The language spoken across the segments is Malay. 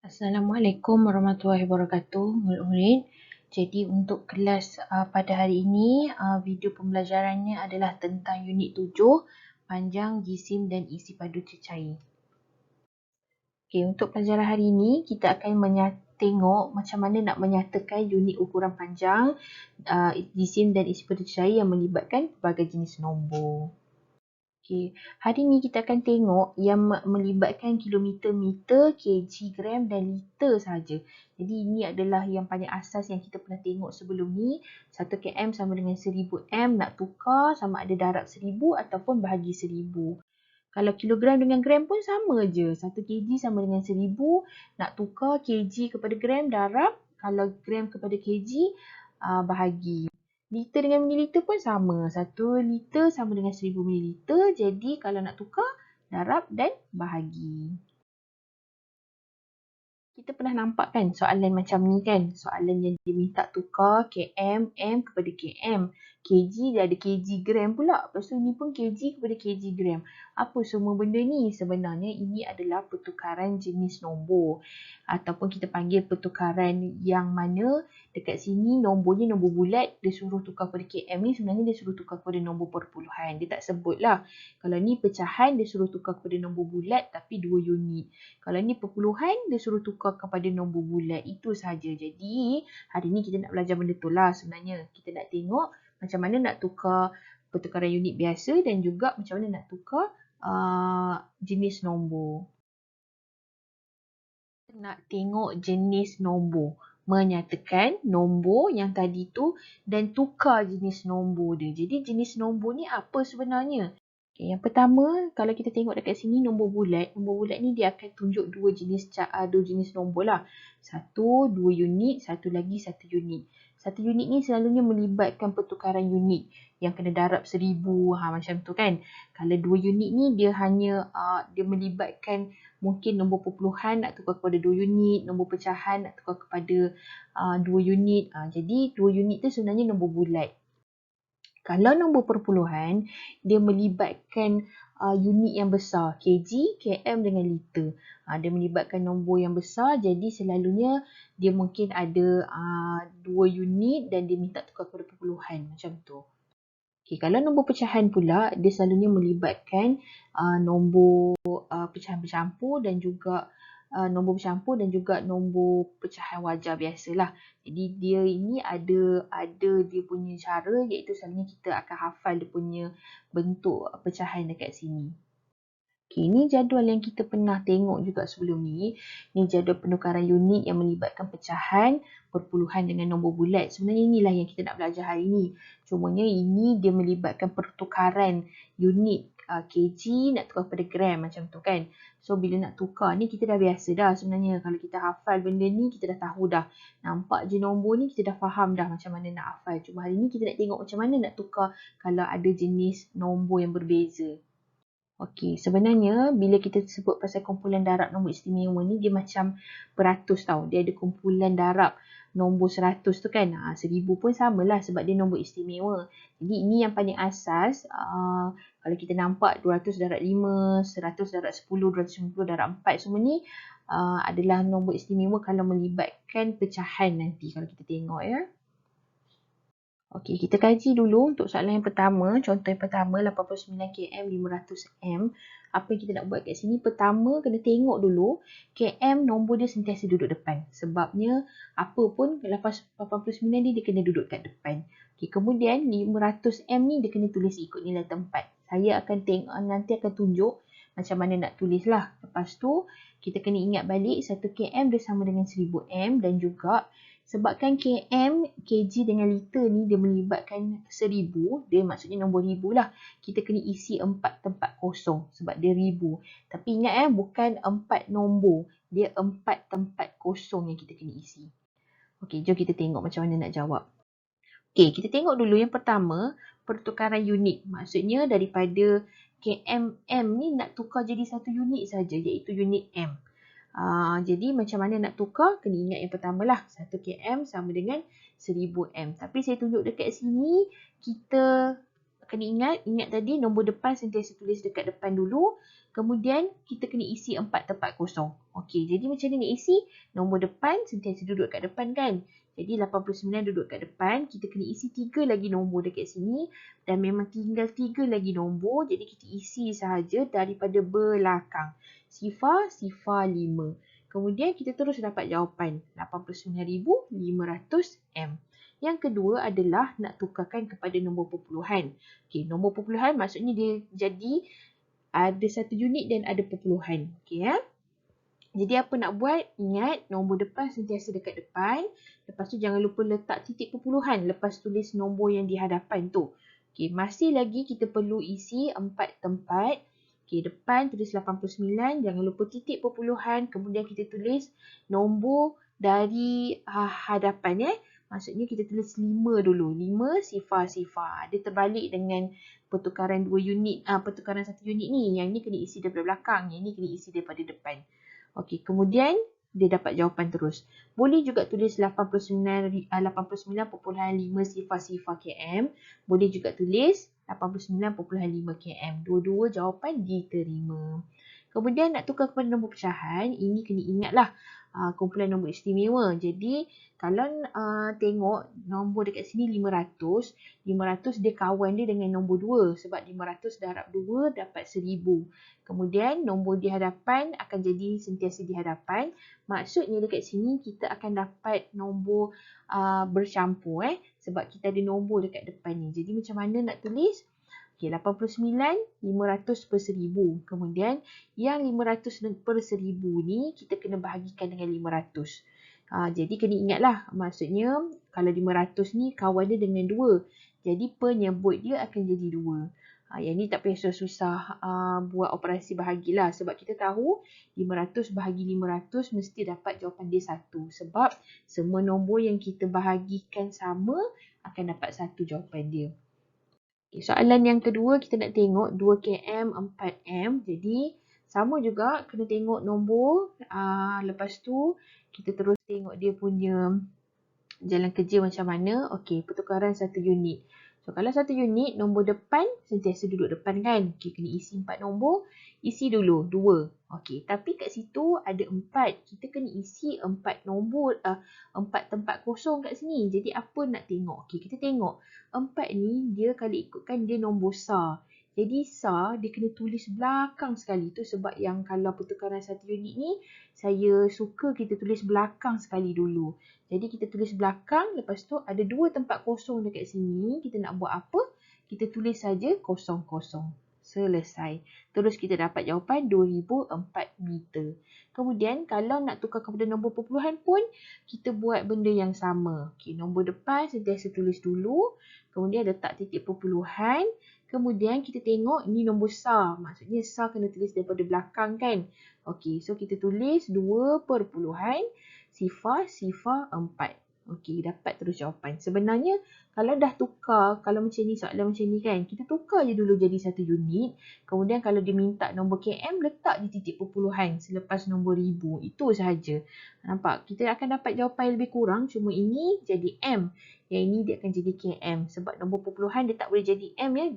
Assalamualaikum warahmatullahi wabarakatuh, murid-murid. Jadi untuk kelas pada hari ini, video pembelajarannya adalah tentang unit 7, panjang, jisim dan isi padu cecair. Okey, untuk pelajaran hari ini, kita akan tengok macam mana nak menyatakan unit ukuran panjang, jisim dan isi padu cecair yang melibatkan pelbagai jenis nombor. Okay. Hari ni kita akan tengok yang melibatkan kilometer, meter, kg, gram dan liter saja. Jadi ini adalah yang paling asas yang kita pernah tengok sebelum ni. 1 km sama dengan 1000 m, nak tukar sama ada darab 1000 ataupun bahagi 1000. Kalau kilogram dengan gram pun sama je. 1 kg sama dengan 1000, nak tukar kg kepada gram, darab. Kalau gram kepada kg, bahagi. Liter dengan mililiter pun sama. 1 liter sama dengan 1000 mililiter. Jadi kalau nak tukar, darab dan bahagi. Kita pernah nampak kan soalan macam ni kan. Soalan yang dia minta tukar km, m kepada km. Kg dia ada kg gram pula. Lepas tu ni pun kg kepada kg gram. Apa semua benda ni? Sebenarnya ini adalah pertukaran jenis nombor. Ataupun kita panggil pertukaran yang mana dekat sini nombornya nombor bulat. Dia suruh tukar kepada km ni sebenarnya dia suruh tukar kepada nombor perpuluhan. Dia tak sebut lah. Kalau ni pecahan dia suruh tukar kepada nombor bulat tapi 2 unit. Kalau ni perpuluhan dia suruh tukar kepada nombor bulat. Itu saja. Jadi hari ni kita nak belajar benda tu lah sebenarnya. Kita nak tengok macam mana nak tukar pertukaran unit biasa dan juga macam mana nak tukar jenis nombor. Nak tengok jenis nombor. Menyatakan nombor yang tadi tu dan tukar jenis nombor dia. Jadi jenis nombor ni apa sebenarnya? Okay, yang pertama, kalau kita tengok dekat sini nombor bulat. Nombor bulat ni dia akan tunjuk dua jenis nombor lah. 1, 2 unit, satu lagi 1 unit. 1 unit ni selalunya melibatkan pertukaran unit yang kena darab 1000, macam tu kan. Kalau 2 unit ni dia hanya dia melibatkan mungkin nombor perpuluhan nak tukar kepada 2 unit, nombor pecahan nak tukar kepada 2 unit. Jadi 2 unit tu sebenarnya nombor bulat. Kalau nombor perpuluhan, dia melibatkan unit yang besar, kg, km dengan liter. Dia melibatkan nombor yang besar, jadi selalunya dia mungkin ada 2 unit dan dia minta tukar kepada perpuluhan, macam tu. Okay, kalau nombor pecahan pula, dia selalunya melibatkan nombor pecahan bercampur dan juga nombor bercampur dan juga nombor pecahan wajar biasalah. Jadi dia ini ada dia punya cara, iaitu selalunya kita akan hafal dia punya bentuk pecahan dekat sini. Okay, ini jadual yang kita pernah tengok juga sebelum ni. Ini jadual penukaran unit yang melibatkan pecahan, perpuluhan dengan nombor bulat. Sebenarnya inilah yang kita nak belajar hari ni. Cumanya ini dia melibatkan pertukaran unit kg nak tukar kepada gram macam tu kan. So bila nak tukar ni kita dah biasa dah sebenarnya. Kalau kita hafal benda ni kita dah tahu dah. Nampak je nombor ni kita dah faham dah macam mana nak hafal. Cuma hari ni kita nak tengok macam mana nak tukar kalau ada jenis nombor yang berbeza. Okey, sebenarnya bila kita sebut pasal kumpulan darab nombor istimewa ni dia macam beratus tau. Dia ada kumpulan darab nombor 100 tu kan. 1000 pun samalah sebab dia nombor istimewa. Jadi ini yang paling asas. Kalau kita nampak 200 darab 5, 100 darab 10, 250 darab 4 semua ni adalah nombor istimewa kalau melibatkan pecahan nanti kalau kita tengok ya. Okey, kita kaji dulu untuk soalan yang pertama. Contoh yang pertama, 89 km 500 m. Apa yang kita nak buat kat sini? Pertama, kena tengok dulu km nombor dia sentiasa duduk depan. Sebabnya, apa pun 89 ni dia kena duduk kat depan. Okey, kemudian 500 m ni dia kena tulis ikut nilai tempat. Saya akan tengok, nanti akan tunjuk macam mana nak tulis lah. Lepas tu, kita kena ingat balik 1 km dia sama dengan 1000 m dan juga sebabkan km, kg dengan liter ni dia melibatkan 1000, dia maksudnya nombor 1000 lah. Kita kena isi 4 tempat kosong sebab dia 1000. Tapi ingat bukan 4 nombor, dia 4 tempat kosong yang kita kena isi. Okey, jom kita tengok macam mana nak jawab. Okey, kita tengok dulu yang pertama, pertukaran unit. Maksudnya daripada km, m ni nak tukar jadi satu unit saja, iaitu unit m. Jadi macam mana nak tukar? Kena ingat yang pertama lah. 1 km sama dengan 1000 m. Tapi saya tunjuk dekat sini, kita kena ingat tadi nombor depan sentiasa tulis dekat depan dulu. Kemudian kita kena isi 4 tempat kosong. Okey, jadi macam mana nak isi? Nombor depan sentiasa duduk kat depan kan? Jadi 89 duduk kat depan, kita kena isi 3 lagi nombor dekat sini dan memang tinggal 3 lagi nombor. Jadi kita isi sahaja daripada belakang. Sifar 5. Kemudian kita terus dapat jawapan 89,500M. Yang kedua adalah nak tukarkan kepada nombor perpuluhan. Okey, nombor perpuluhan maksudnya dia jadi ada satu unit dan ada perpuluhan. Okey ya. Jadi apa nak buat? Ingat nombor depan sentiasa dekat depan. Lepas tu jangan lupa letak titik perpuluhan lepas tulis nombor yang di hadapan tu. Okey, masih lagi kita perlu isi 4 tempat. Okey, depan tulis 89, jangan lupa titik perpuluhan, kemudian kita tulis nombor dari hadapan . Maksudnya kita tulis 5 dulu. 5 sifar. Dia terbalik dengan pertukaran 2 unit, pertukaran 1 unit ni. Yang ni kena isi daripada belakang, yang ni kena isi daripada depan. Okey, kemudian dia dapat jawapan terus. Boleh juga tulis 89.5 sifar km. Boleh juga tulis 89.5 km. Dua-dua jawapan diterima. Kemudian nak tukar kepada nombor pecahan, ini kena ingatlah kumpulan nombor istimewa. Jadi kalau tengok nombor dekat sini 500, 500 dia kawan dia dengan nombor 2 sebab 500 darab 2 dapat 1000. Kemudian nombor di hadapan akan jadi sentiasa di hadapan. Maksudnya dekat sini kita akan dapat nombor bercampur sebab kita ada nombor dekat depan ni. Jadi macam mana nak tulis? Okey, 89, 500 per 1000. Kemudian yang 500 per 1000 ni kita kena bahagikan dengan 500. Jadi kena ingatlah, maksudnya kalau 500 ni kawan dia dengan 2. Jadi penyebut dia akan jadi 2. Yang ni tak payah susah-susah buat operasi bahagilah. Sebab kita tahu 500 bahagi 500 mesti dapat jawapan dia 1. Sebab semua nombor yang kita bahagikan sama akan dapat 1 jawapan dia. Okay, soalan yang kedua kita nak tengok 2km, 4m. Jadi sama juga kena tengok nombor. Lepas tu kita terus tengok dia punya jalan kerja macam mana. Okey, pertukaran 1 unit. So kalau 1 unit, nombor depan sentiasa duduk depan kan. Okey, kena isi 4 nombor. Isi dulu 2. Okey, tapi kat situ ada 4. Kita kena isi 4 nombor, 4 tempat kosong kat sini. Jadi apa nak tengok? Okey, kita tengok 4 ni dia kalau ikutkan dia nombor SAR. Jadi SAR dia kena tulis belakang sekali. Tu sebab yang kalau pertukaran 1 unit ni saya suka kita tulis belakang sekali dulu. Jadi kita tulis belakang, lepas tu ada 2 tempat kosong dekat sini. Kita nak buat apa? Kita tulis saja kosong-kosong. Selesai. Terus kita dapat jawapan 2004 meter. Kemudian kalau nak tukar kepada nombor perpuluhan pun, kita buat benda yang sama. Okey, nombor depan sentiasa tulis dulu. Kemudian letak titik perpuluhan. Kemudian kita tengok ini nombor SAR. Maksudnya SAR kena tulis daripada belakang kan. Okey, so kita tulis 2 perpuluhan sifar 4. Okey, dapat terus jawapan. Sebenarnya kalau dah tukar, kalau macam ni soalan macam ni kan, kita tukar je dulu jadi 1 unit. Kemudian kalau dia minta nombor km, letak di titik perpuluhan selepas nombor 1000. Itu sahaja. Nampak? Kita akan dapat jawapan yang lebih kurang. Cuma ini jadi M. Yang ini dia akan jadi km. Sebab nombor perpuluhan dia tak boleh jadi M ya.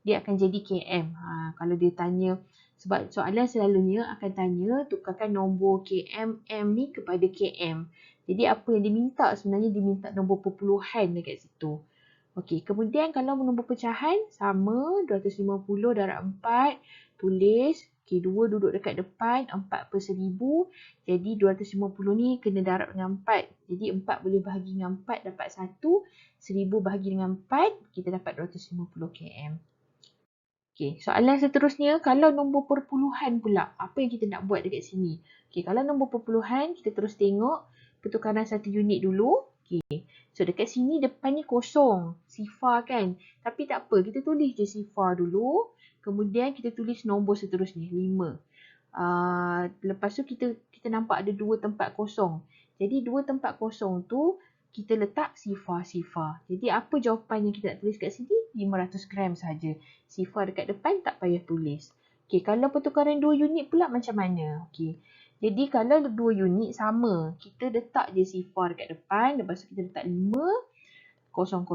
Dia akan jadi km. Kalau dia tanya, sebab soalan selalunya akan tanya tukarkan nombor km M ni kepada km. Jadi apa yang diminta sebenarnya diminta nombor perpuluhan dekat situ. Okey, kemudian kalau nombor pecahan sama 250 darab 4 tulis. Okey, 2 duduk dekat depan, 4 per 1000. Jadi 250 ni kena darab dengan 4. Jadi 4 boleh bahagi dengan 4 dapat 1. 1000 bahagi dengan 4 kita dapat 250 km. Okey, soalan seterusnya, kalau nombor perpuluhan pula, apa yang kita nak buat dekat sini? Okey, kalau nombor perpuluhan, kita terus tengok pertukaran 1 unit dulu. Okey, so dekat sini depan ni kosong, sifar kan. Tapi tak apa, kita tulis je sifar dulu. Kemudian kita tulis nombor seterusnya, 5. Lepas tu kita nampak ada 2 tempat kosong. Jadi 2 tempat kosong tu, kita letak sifar. Jadi apa jawapan yang kita nak tulis kat sini? 500 gram saja. Sifar dekat depan tak payah tulis. Okey, kalau pertukaran 2 unit pula macam mana? Okey. Jadi kalau 2 unit sama, kita letak je sifar dekat depan, lepas tu kita letak 5. kosong.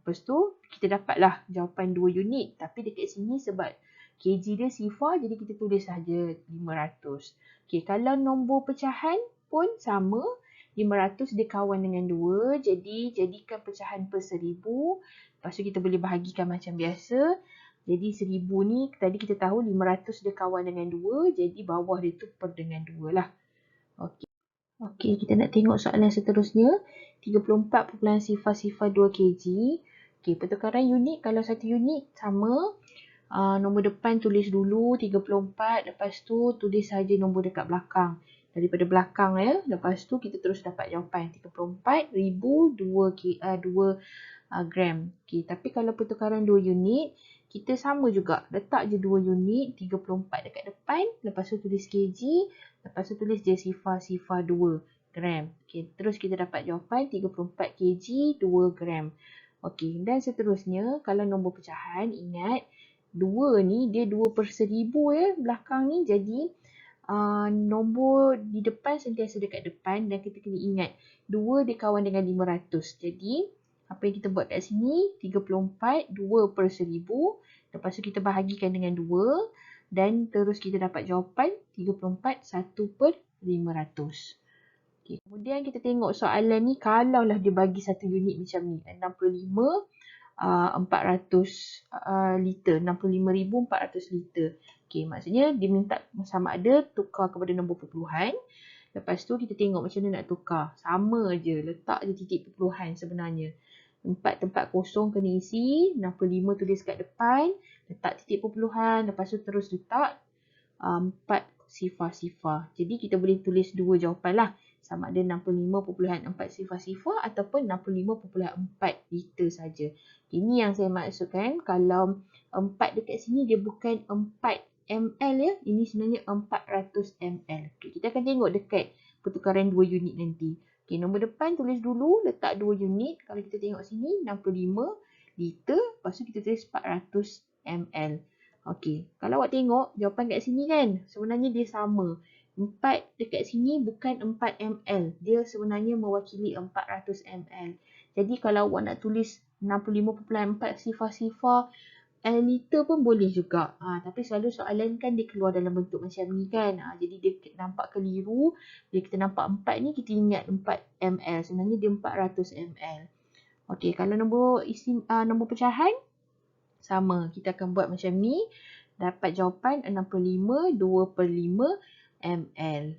Lepas tu kita dapatlah jawapan 2 unit. Tapi dekat sini sebab kg dia sifar, jadi kita tulis saja 500. Okey, kalau nombor pecahan pun sama. 500 dia kawan dengan 2. Jadi jadikan pecahan per 1000. Lepas tu kita boleh bahagikan macam biasa. Jadi 1000 ni tadi kita tahu 500 dia kawan dengan 2. Jadi bawah dia tu per dengan 2 lah. Okey. Okey, kita nak tengok soalan seterusnya. 34.02 kg. Okey, pertukaran unit. Kalau satu unit sama. Nombor depan tulis dulu 34. Lepas tu tulis saja nombor dekat belakang. Daripada belakang ya. Lepas tu kita terus dapat jawapan. 34,002 gram. Okay, tapi kalau pertukaran 2 unit, kita sama juga. Letak je 2 unit, 34 dekat depan. Lepas tu tulis kg. Lepas tu tulis je sifar 2 gram. Okay, terus kita dapat jawapan 34 kg 2 gram. Okay, dan seterusnya, kalau nombor pecahan, ingat 2 ni dia 2 per 1000 ya. Belakang ni jadi nombor di depan sentiasa dekat depan. Dan kita kena ingat 2 dia kawan dengan 500. Jadi apa yang kita buat kat sini, 34, 2 per 1000. Lepas tu kita bahagikan dengan 2. Dan terus kita dapat jawapan 34, 1 per 500. Okay. Kemudian kita tengok soalan ni, kalaulah dia bagi satu unit macam ni, 65, 400 liter, 65,400 liter. Okay, maksudnya dia minta sama ada tukar kepada nombor perpuluhan. Lepas tu kita tengok macam mana nak tukar. Sama je, letak je titik perpuluhan sebenarnya. 4 tempat kosong kena isi, 65 tulis kat depan, letak titik perpuluhan, lepas tu terus letak 4 sifar-sifar. Jadi kita boleh tulis dua jawapan lah. Sama ada 65.4 sifar-sifar ataupun 65.4 liter saja. Ini yang saya maksudkan, kalau 4 dekat sini dia bukan 4 ml ya. Ini sebenarnya 400 ml. Okay, kita akan tengok dekat pertukaran 2 unit nanti. Okay, nombor depan tulis dulu, letak 2 unit. Kalau kita tengok sini 65 liter, lepas tu kita tulis 400 ml. Okey, kalau awak tengok jawapan kat sini kan, sebenarnya dia sama. 4 dekat sini bukan 4 ml. Dia sebenarnya mewakili 400 ml. Jadi kalau awak nak tulis 65.4 sifar-sifar liter pun boleh juga. Tapi selalu soalan kan dia keluar dalam bentuk macam ni kan. Jadi dia nampak keliru. Bila kita nampak 4 ni, kita ingat 4 ml. Sebenarnya dia 400 ml. Okey, kalau nombor pecahan, sama. Kita akan buat macam ni. Dapat jawapan 65, 2 per 5 ml.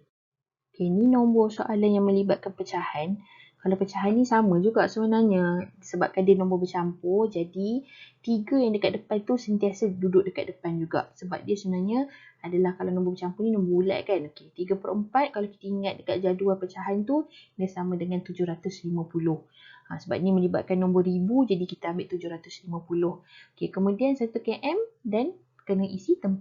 Okay, ni nombor soalan yang melibatkan pecahan. Kalau pecahan ni sama juga sebenarnya. Sebabkan dia nombor bercampur. Jadi 3 yang dekat depan tu sentiasa duduk dekat depan juga. Sebab dia sebenarnya adalah, kalau nombor bercampur ni nombor bulat kan. Okay, 3 per 4 kalau kita ingat dekat jadual pecahan tu, dia sama dengan 750. Sebab ni melibatkan nombor ribu, jadi kita ambil 750. Okay, kemudian 1 km dan kena isi 4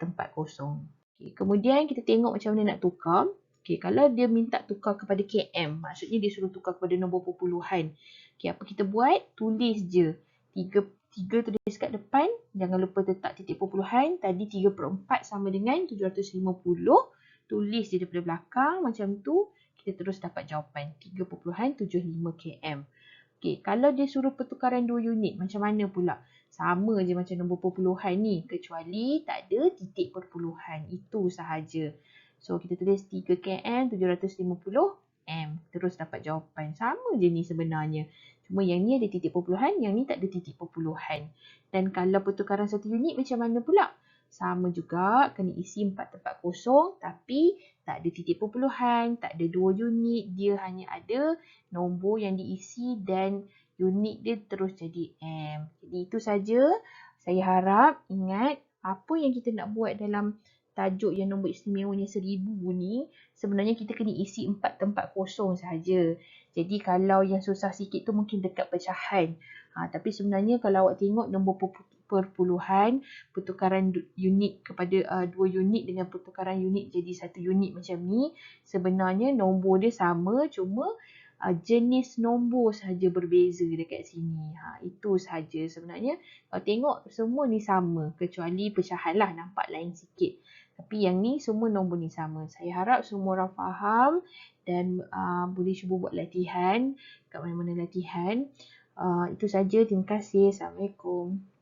tempat kosong. Okay, kemudian kita tengok macam mana nak tukar. Okay, kalau dia minta tukar kepada km, maksudnya dia suruh tukar kepada nombor perpuluhan. Okay, apa kita buat? Tulis je. 3 tulis kat depan. Jangan lupa letak titik perpuluhan. Tadi 3 per 4 sama dengan 750. Tulis je daripada belakang macam tu. Kita terus dapat jawapan 3.75 km. Okay, kalau dia suruh pertukaran 2 unit, macam mana pula? Sama je macam nombor perpuluhan ni. Kecuali tak ada titik perpuluhan. Itu sahaja. So, kita tulis 3 km 750 m. Terus dapat jawapan. Sama je ni sebenarnya. Cuma yang ni ada titik perpuluhan, yang ni tak ada titik perpuluhan. Dan kalau pertukaran 1 unit, macam mana pula? Sama juga, kena isi 4 tempat kosong, tapi tak ada titik perpuluhan, tak ada 2 unit. Dia hanya ada nombor yang diisi dan unit dia terus jadi M. Jadi itu saja. Saya harap ingat apa yang kita nak buat dalam tajuk yang nombor istimewanya 1000 ni. Sebenarnya kita kena isi 4 tempat kosong sahaja. Jadi kalau yang susah sikit tu mungkin dekat pecahan. Tapi sebenarnya kalau awak tengok nombor perpuluhan, pertukaran unit kepada 2 unit dengan pertukaran unit jadi 1 unit macam ni, sebenarnya nombor dia sama, cuma jenis nombor sahaja berbeza dekat sini. Itu sahaja sebenarnya. Kalau tengok semua ni sama kecuali pecahan lah nampak lain sikit. Tapi yang ni semua nombor ni sama. Saya harap semua orang faham dan boleh cuba buat latihan kat mana-mana latihan. Itu saja. Terima kasih. Assalamualaikum.